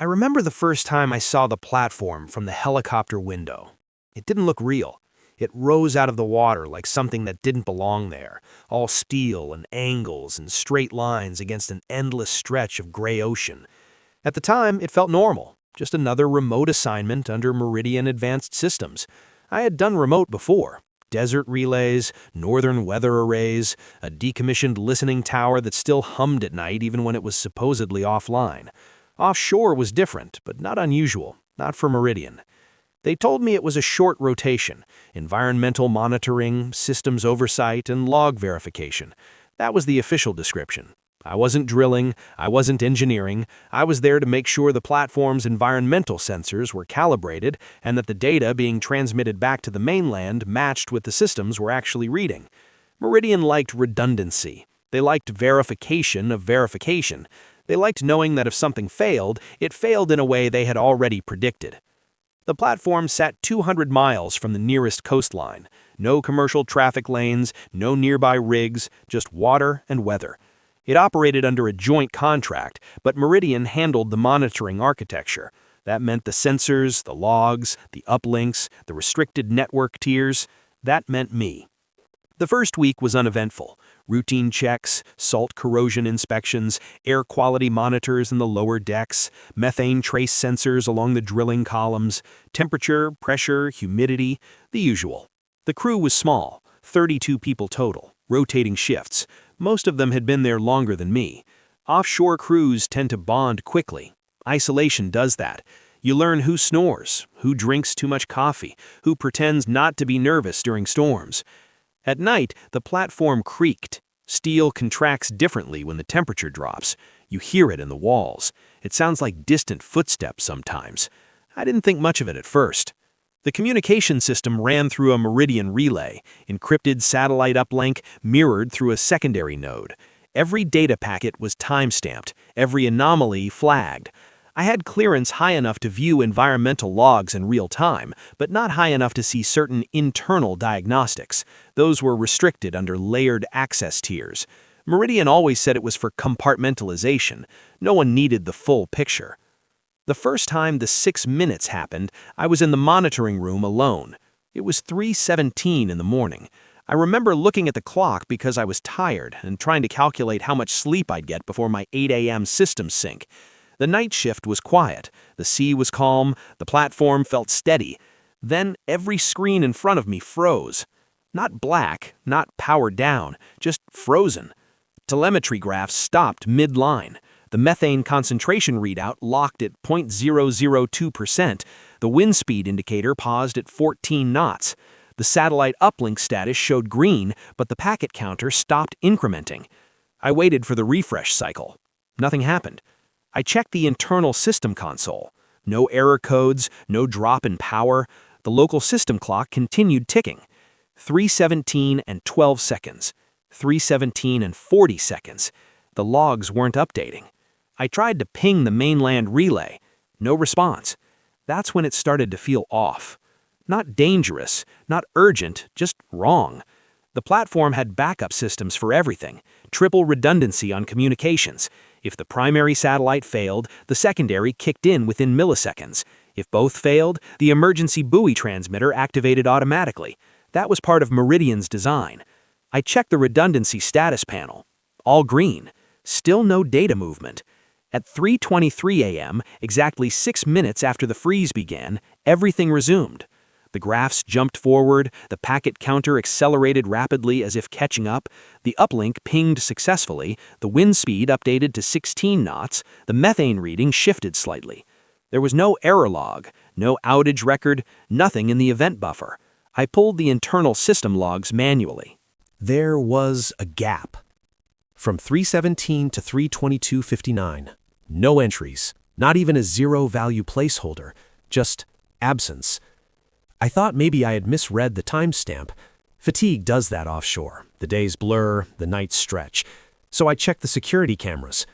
I remember the first time I saw the platform from the helicopter window. It didn't look real. It rose out of the water like something that didn't belong there, all steel and angles and straight lines against an endless stretch of gray ocean. At the time, it felt normal, just another remote assignment under Meridian Advanced Systems. I had done remote before. Desert relays, northern weather arrays, a decommissioned listening tower that still hummed at night even when it was supposedly offline. Offshore was different, but not unusual, not for Meridian. They told me it was a short rotation, environmental monitoring, systems oversight, and log verification. That was the official description. I wasn't drilling, I wasn't engineering, I was there to make sure the platform's environmental sensors were calibrated and that the data being transmitted back to the mainland matched with the systems we're actually reading. Meridian liked redundancy. They liked verification of verification. They liked knowing that if something failed, it failed in a way they had already predicted. The platform sat 200 miles from the nearest coastline. No commercial traffic lanes, no nearby rigs, just water and weather. It operated under a joint contract, but Meridian handled the monitoring architecture. That meant the sensors, the logs, the uplinks, the restricted network tiers. That meant me. The first week was uneventful. Routine checks, salt corrosion inspections, air quality monitors in the lower decks, methane trace sensors along the drilling columns, temperature, pressure, humidity, the usual. The crew was small, 32 people total, rotating shifts. Most of them had been there longer than me. Offshore crews tend to bond quickly. Isolation does that. You learn who snores, who drinks too much coffee, who pretends not to be nervous during storms. At night, the platform creaked. Steel contracts differently when the temperature drops. You hear it in the walls. It sounds like distant footsteps sometimes. I didn't think much of it at first. The communication system ran through a Meridian relay, encrypted satellite uplink mirrored through a secondary node. Every data packet was time-stamped, every anomaly flagged. I had clearance high enough to view environmental logs in real time, but not high enough to see certain internal diagnostics. Those were restricted under layered access tiers. Meridian always said it was for compartmentalization. No one needed the full picture. The first time the 6 minutes happened, I was in the monitoring room alone. It was 3:17 in the morning. I remember looking at the clock because I was tired and trying to calculate how much sleep I'd get before my 8 a.m. system sync. The night shift was quiet, the sea was calm, the platform felt steady. Then every screen in front of me froze. Not black, not powered down, just frozen. Telemetry graphs stopped mid-line. The methane concentration readout locked at 0.002%. The wind speed indicator paused at 14 knots. The satellite uplink status showed green, but the packet counter stopped incrementing. I waited for the refresh cycle. Nothing happened. I checked the internal system console. No error codes, no drop in power. The local system clock continued ticking. 3:17 and 12 seconds. 3:17 and 40 seconds. The logs weren't updating. I tried to ping the mainland relay. No response. That's when it started to feel off. Not dangerous, not urgent, just wrong. The platform had backup systems for everything, triple redundancy on communications. If the primary satellite failed, the secondary kicked in within milliseconds. If both failed, the emergency buoy transmitter activated automatically. That was part of Meridian's design. I checked the redundancy status panel. All green. Still no data movement. At 3:23 a.m., exactly 6 minutes after the freeze began, everything resumed. The graphs jumped forward, the packet counter accelerated rapidly as if catching up, the uplink pinged successfully, the wind speed updated to 16 knots, the methane reading shifted slightly. There was no error log, no outage record, nothing in the event buffer. I pulled the internal system logs manually. There was a gap. From 3:17 to 3:22:59. No entries, not even a zero-value placeholder, just absence. I thought maybe I had misread the timestamp. Fatigue does that offshore. The days blur, the nights stretch. So I checked the security cameras.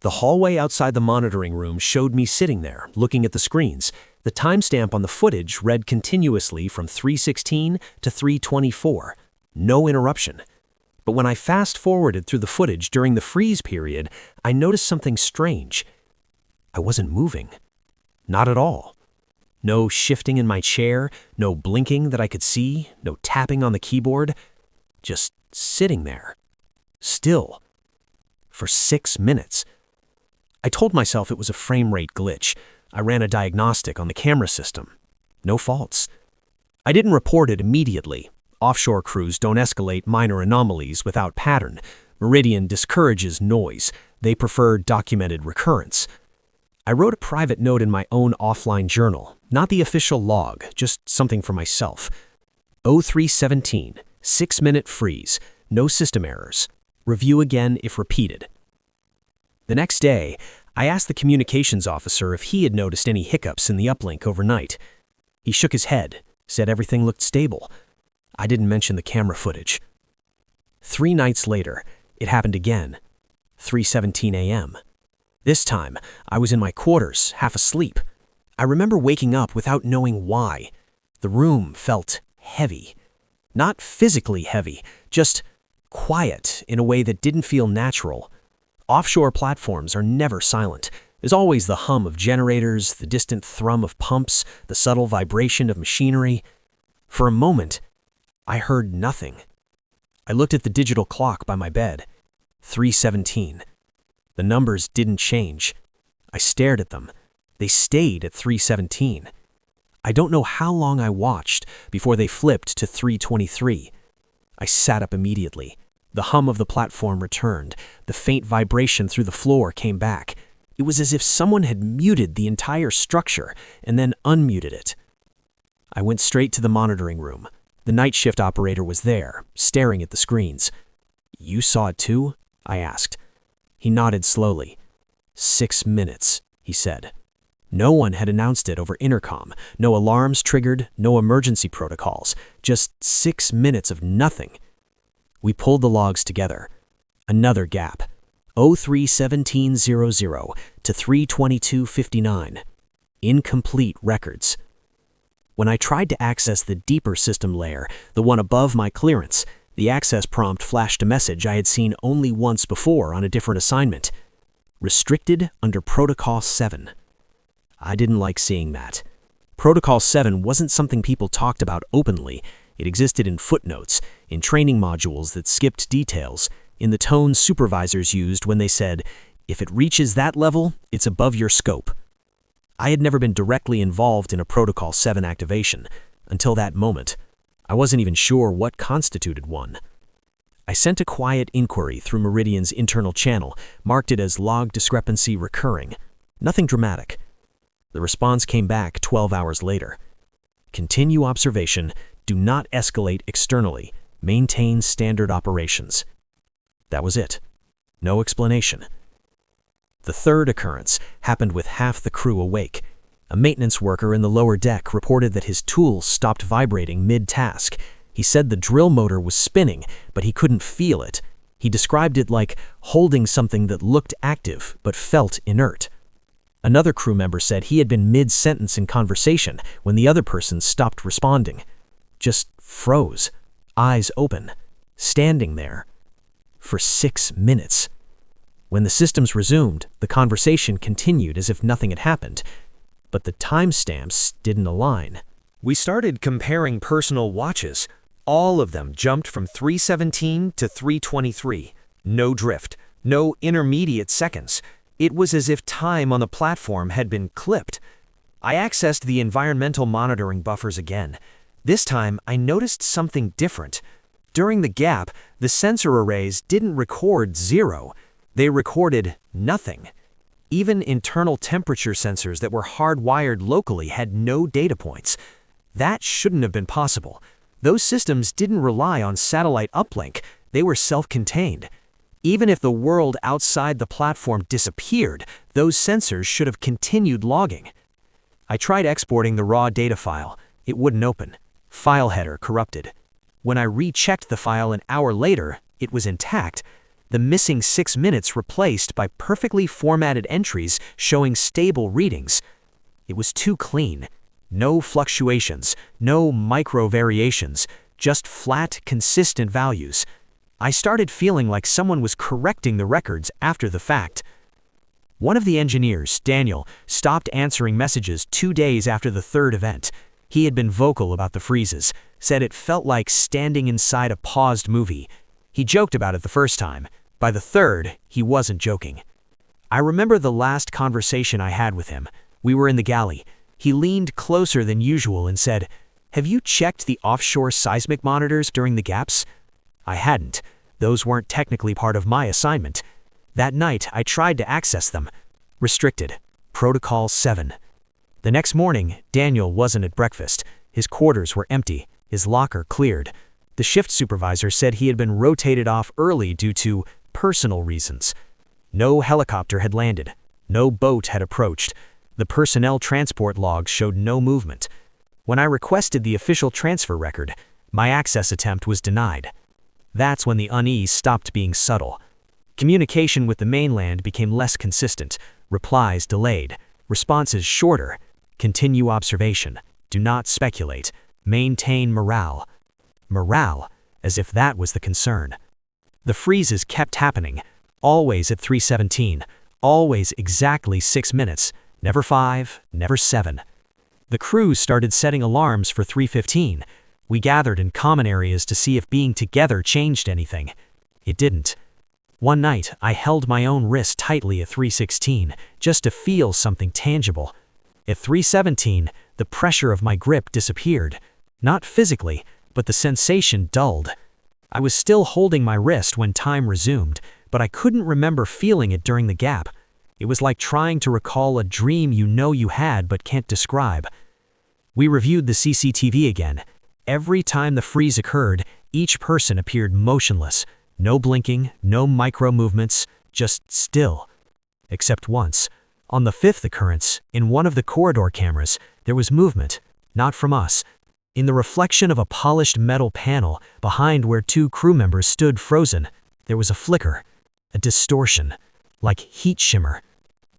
The hallway outside the monitoring room showed me sitting there, looking at the screens. The timestamp on the footage read continuously from 3:16 to 3:24. No interruption. But when I fast-forwarded through the footage during the freeze period, I noticed something strange. I wasn't moving. Not at all. No shifting in my chair, no blinking that I could see, no tapping on the keyboard. Just sitting there. Still. For 6 minutes. I told myself it was a frame rate glitch. I ran a diagnostic on the camera system. No faults. I didn't report it immediately. Offshore crews don't escalate minor anomalies without pattern. Meridian discourages noise. They prefer documented recurrence. I wrote a private note in my own offline journal, not the official log, just something for myself. 0317, 6-minute freeze, no system errors. Review again if repeated. The next day, I asked the communications officer if he had noticed any hiccups in the uplink overnight. He shook his head, said everything looked stable. I didn't mention the camera footage. 3 nights later, it happened again. 3:17 a.m. This time, I was in my quarters, half asleep. I remember waking up without knowing why. The room felt heavy. Not physically heavy, just quiet in a way that didn't feel natural. Offshore platforms are never silent. There's always the hum of generators, the distant thrum of pumps, the subtle vibration of machinery. For a moment, I heard nothing. I looked at the digital clock by my bed. 3:17. The numbers didn't change. I stared at them. They stayed at 3:17. I don't know how long I watched before they flipped to 3:23. I sat up immediately. The hum of the platform returned. The faint vibration through the floor came back. It was as if someone had muted the entire structure and then unmuted it. I went straight to the monitoring room. The night shift operator was there, staring at the screens. "You saw it too?" I asked. He nodded slowly. 6 minutes, he said. No one had announced it over intercom. No alarms triggered, no emergency protocols. Just 6 minutes of nothing. We pulled the logs together. Another gap. 03:17:00 to 3:22:59. Incomplete records. When I tried to access the deeper system layer, the one above my clearance, the access prompt flashed a message I had seen only once before on a different assignment. Restricted under Protocol 7. I didn't like seeing that. Protocol 7 wasn't something people talked about openly. It existed in footnotes, in training modules that skipped details, in the tone supervisors used when they said, "If it reaches that level, it's above your scope." I had never been directly involved in a Protocol 7 activation. Until that moment, I wasn't even sure what constituted one. I sent a quiet inquiry through Meridian's internal channel, marked it as log discrepancy recurring. Nothing dramatic. The response came back 12 hours later. Continue observation, do not escalate externally, maintain standard operations. That was it. No explanation. The third occurrence happened with half the crew awake. A maintenance worker in the lower deck reported that his tools stopped vibrating mid-task. He said the drill motor was spinning, but he couldn't feel it. He described it like holding something that looked active but felt inert. Another crew member said he had been mid-sentence in conversation when the other person stopped responding. Just froze, eyes open, standing there. For 6 minutes. When the systems resumed, the conversation continued as if nothing had happened. But the timestamps didn't align. We started comparing personal watches. All of them jumped from 3:17 to 3:23. No drift, no intermediate seconds. It was as if time on the platform had been clipped. I accessed the environmental monitoring buffers again. This time, I noticed something different. During the gap, the sensor arrays didn't record 0. They recorded nothing. Even internal temperature sensors that were hardwired locally had no data points. That shouldn't have been possible. Those systems didn't rely on satellite uplink. They were self-contained. Even if the world outside the platform disappeared, those sensors should have continued logging. I tried exporting the raw data file. It wouldn't open. File header corrupted. When I rechecked the file an hour later, it was intact. The missing 6 minutes replaced by perfectly formatted entries showing stable readings. It was too clean. No fluctuations, no micro variations, just flat, consistent values. I started feeling like someone was correcting the records after the fact. One of the engineers, Daniel, stopped answering messages 2 days after the third event. He had been vocal about the freezes, said it felt like standing inside a paused movie. He joked about it the first time. By the third, he wasn't joking. I remember the last conversation I had with him. We were in the galley. He leaned closer than usual and said, "Have you checked the offshore seismic monitors during the gaps?" I hadn't. Those weren't technically part of my assignment. That night, I tried to access them. Restricted. Protocol 7. The next morning, Daniel wasn't at breakfast. His quarters were empty, his locker cleared. The shift supervisor said he had been rotated off early due to personal reasons. No helicopter had landed. No boat had approached. The personnel transport logs showed no movement. When I requested the official transfer record, my access attempt was denied. That's when the unease stopped being subtle. Communication with the mainland became less consistent, replies delayed, responses shorter. Continue observation. Do not speculate. Maintain morale. Morale, as if that was the concern. The freezes kept happening, always at 3:17, always exactly 6 minutes, never 5, never 7. The crew started setting alarms for 3:15. We gathered in common areas to see if being together changed anything. It didn't. One night, I held my own wrist tightly at 3:16, just to feel something tangible. At 3:17, the pressure of my grip disappeared. Not physically, but the sensation dulled. I was still holding my wrist when time resumed, but I couldn't remember feeling it during the gap. It was like trying to recall a dream you know you had but can't describe. We reviewed the CCTV again. Every time the freeze occurred, each person appeared motionless. No blinking, no micro movements, just still. Except once. On the fifth occurrence, in one of the corridor cameras, there was movement, not from us. In the reflection of a polished metal panel behind where 2 crew members stood frozen, there was a flicker, a distortion, like heat shimmer.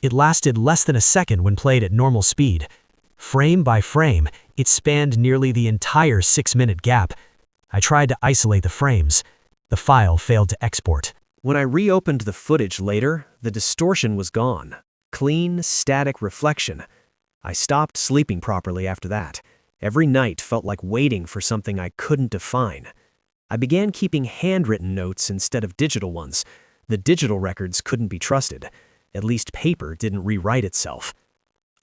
It lasted less than a second when played at normal speed. Frame by frame, it spanned nearly the entire 6-minute gap. I tried to isolate the frames. The file failed to export. When I reopened the footage later, the distortion was gone. Clean, static reflection. I stopped sleeping properly after that. Every night felt like waiting for something I couldn't define. I began keeping handwritten notes instead of digital ones. The digital records couldn't be trusted. At least paper didn't rewrite itself.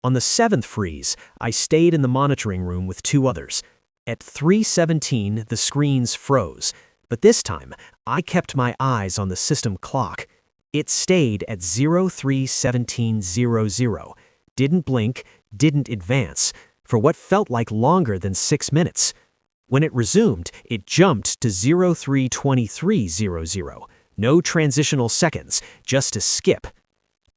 On the 7th freeze, I stayed in the monitoring room with 2 others. At 3:17, the screens froze. But this time, I kept my eyes on the system clock. It stayed at 03:17:00. Didn't blink, didn't advance, for what felt like longer than 6 minutes. When it resumed, it jumped to 03:23:00. No transitional seconds, just a skip.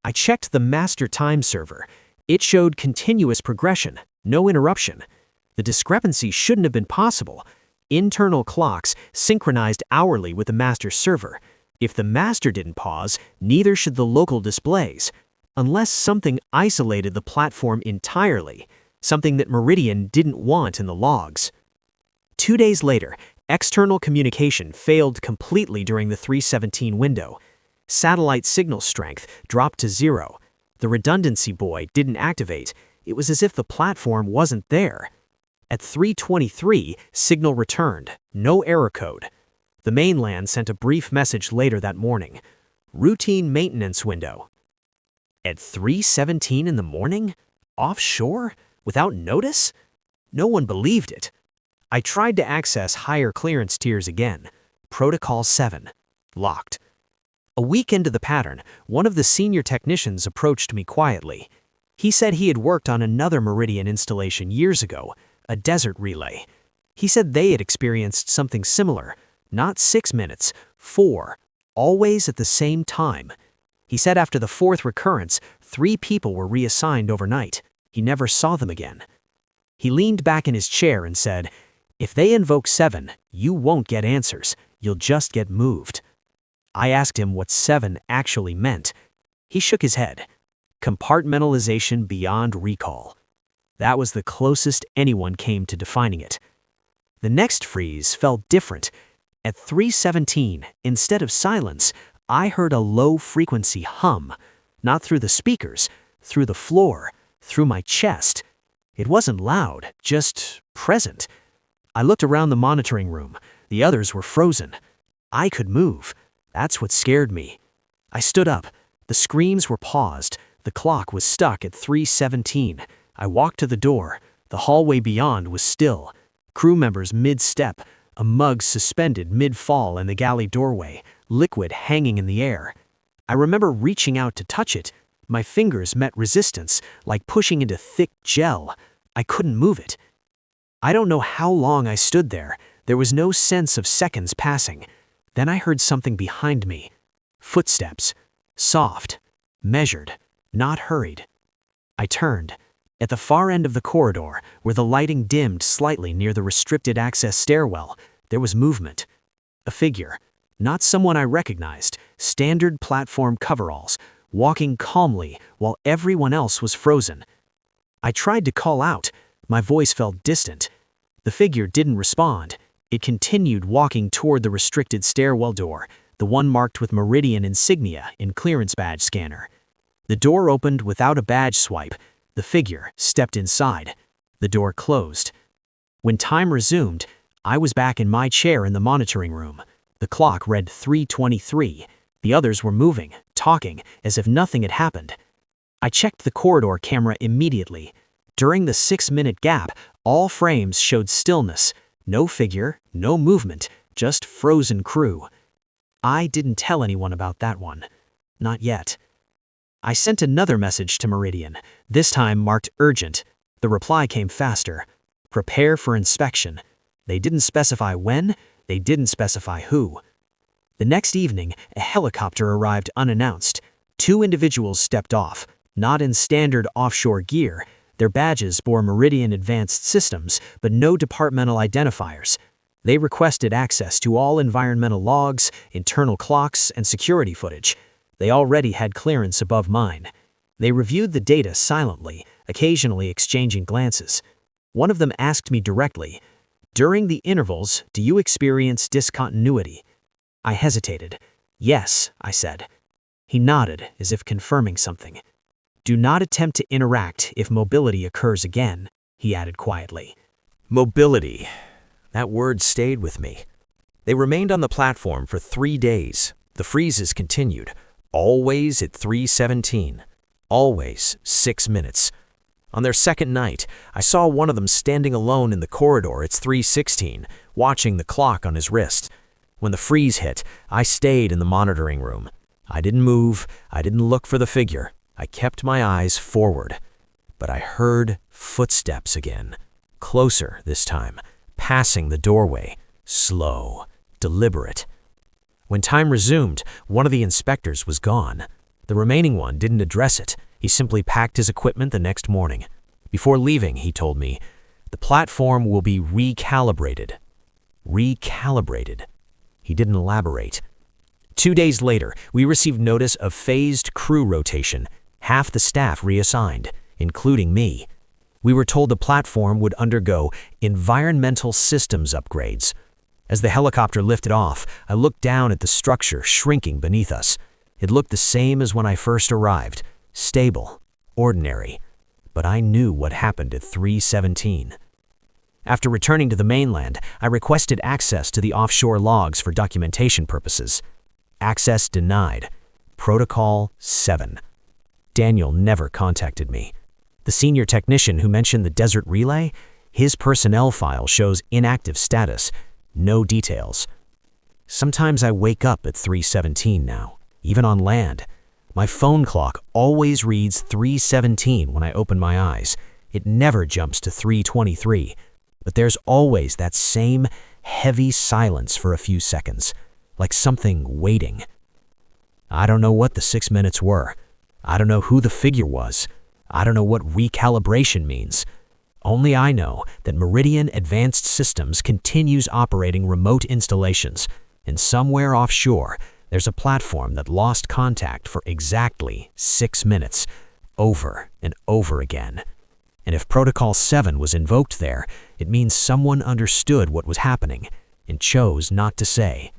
I checked the master time server. It showed continuous progression, no interruption. The discrepancy shouldn't have been possible. Internal clocks synchronized hourly with the master server. If the master didn't pause, neither should the local displays. Unless something isolated the platform entirely, something that Meridian didn't want in the logs. 2 days later, external communication failed completely during the 3:17 window. Satellite signal strength dropped to 0. The redundancy buoy didn't activate. It was as if the platform wasn't there. At 3:23, signal returned. No error code. The mainland sent a brief message later that morning. Routine maintenance window. At 3:17 in the morning? Offshore? Without notice? No one believed it. I tried to access higher clearance tiers again. Protocol 7. Locked. A week into the pattern, one of the senior technicians approached me quietly. He said he had worked on another Meridian installation years ago, a desert relay. He said they had experienced something similar, not 6 minutes, 4, always at the same time. He said after the 4th recurrence, 3 people were reassigned overnight. He never saw them again. He leaned back in his chair and said, "If they invoke 7, you won't get answers. You'll just get moved." I asked him what 7 actually meant. He shook his head. Compartmentalization beyond recall. That was the closest anyone came to defining it. The next freeze felt different. At 3:17, instead of silence, I heard a low-frequency hum. Not through the speakers, through the floor, through my chest. It wasn't loud, just present. I looked around the monitoring room. The others were frozen. I could move. That's what scared me. I stood up. The screams were paused. The clock was stuck at 3:17. I walked to the door. The hallway beyond was still. Crew members mid-step, a mug suspended mid-fall in the galley doorway, liquid hanging in the air. I remember reaching out to touch it. My fingers met resistance, like pushing into thick gel. I couldn't move it. I don't know how long I stood there. There was no sense of seconds passing. Then I heard something behind me. Footsteps. Soft. Measured. Not hurried. I turned. At the far end of the corridor, where the lighting dimmed slightly near the restricted access stairwell, there was movement. A figure. Not someone I recognized. Standard platform coveralls, walking calmly while everyone else was frozen. I tried to call out. My voice felt distant. The figure didn't respond. It continued walking toward the restricted stairwell door, the one marked with Meridian insignia in clearance badge scanner. The door opened without a badge swipe. The figure stepped inside. The door closed. When time resumed, I was back in my chair in the monitoring room. The clock read 3:23. The others were moving, talking, as if nothing had happened. I checked the corridor camera immediately. During the 6-minute gap, all frames showed stillness. No figure, no movement, just frozen crew. I didn't tell anyone about that one. Not yet. I sent another message to Meridian, this time marked urgent. The reply came faster. Prepare for inspection. They didn't specify when, they didn't specify who. The next evening, a helicopter arrived unannounced. 2 individuals stepped off, not in standard offshore gear. Their badges bore Meridian Advanced Systems, but no departmental identifiers. They requested access to all environmental logs, internal clocks, and security footage. They already had clearance above mine. They reviewed the data silently, occasionally exchanging glances. One of them asked me directly, "During the intervals, do you experience discontinuity?" I hesitated. "Yes," I said. He nodded, as if confirming something. "Do not attempt to interact if mobility occurs again," he added quietly. Mobility. That word stayed with me. They remained on the platform for 3 days. The freezes continued. Always at 3:17. Always 6 minutes. On their second night, I saw one of them standing alone in the corridor at 3:16, watching the clock on his wrist. When the freeze hit, I stayed in the monitoring room. I didn't move. I didn't look for the figure. I kept my eyes forward. But I heard footsteps again. Closer this time, passing the doorway. Slow, deliberate. When time resumed, one of the inspectors was gone. The remaining one didn't address it. He simply packed his equipment the next morning. Before leaving, he told me, "The platform will be recalibrated." Recalibrated. He didn't elaborate. 2 days later, we received notice of phased crew rotation, half the staff reassigned, including me. We were told the platform would undergo environmental systems upgrades. As the helicopter lifted off, I looked down at the structure shrinking beneath us. It looked the same as when I first arrived, stable, ordinary. But I knew what happened at 3:17. After returning to the mainland, I requested access to the offshore logs for documentation purposes. Access denied. Protocol 7. Daniel never contacted me. The senior technician who mentioned the desert relay, his personnel file shows inactive status, no details. Sometimes I wake up at 3:17 now, even on land. My phone clock always reads 3:17 when I open my eyes. It never jumps to 3:23, but there's always that same heavy silence for a few seconds, like something waiting. I don't know what the 6 minutes were. I don't know who the figure was. I don't know what recalibration means. Only I know that Meridian Advanced Systems continues operating remote installations, and somewhere offshore, there's a platform that lost contact for exactly 6 minutes, over and over again. And if Protocol 7 was invoked there, it means someone understood what was happening and chose not to say.